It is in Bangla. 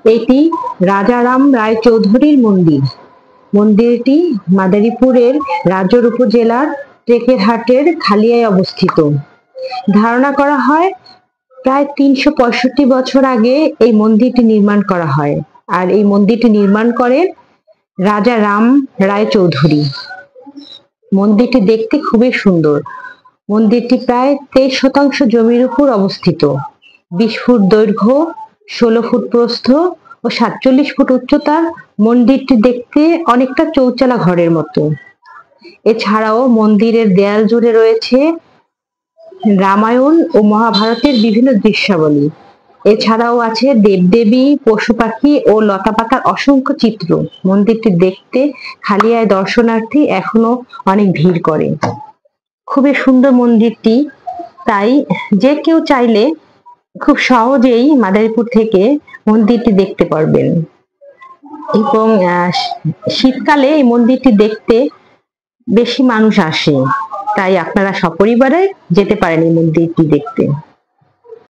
এটি রাজারাম রায়চৌধুরীর মন্দির। মন্দিরটি মাদারীপুরের রাজৌর উপজেলার টেকেরহাটের খালিয়ায় অবস্থিত। ধারণা করা হয় প্রায় ৩৬৫ বছর আগে এই মন্দিরটি নির্মাণ করা হয়। আর এই মন্দিরটি নির্মাণ করেন রাজা রাম রায়চৌধুরী। মন্দিরটি দেখতে খুবই সুন্দর। মন্দিরটি প্রায় ২৩% জমির উপর অবস্থিত। ২০ ফুট দৈর্ঘ্য, ১৬ ফুট প্রস্থ ও ৪৭ ফুট উচ্চতার মন্দিরটি দেখতে অনেকটা চৌচালা ঘরের মতো। এছাড়াও মন্দিরের দেয়াল জুড়ে রয়েছে রামায়ণ ও মহাভারতের বিভিন্ন দৃশ্যাবলী। এছাড়াও আছে দেবদেবী, পশু পাখি ও লতাপাতার অসংখ্য চিত্র। মন্দিরটি দেখতে খালিয়ায় দর্শনার্থী এখনো অনেক ভিড় করে। খুবই সুন্দর মন্দিরটি, তাই যে কেউ চাইলে খুব সহজেই মাদারীপুর থেকে মন্দিরটি দেখতে পারবেন। এবং শীতকালে এই মন্দিরটি দেখতে বেশি মানুষ আসে, তাই আপনারা সপরিবারে যেতে পারেন এই মন্দিরটি দেখতে।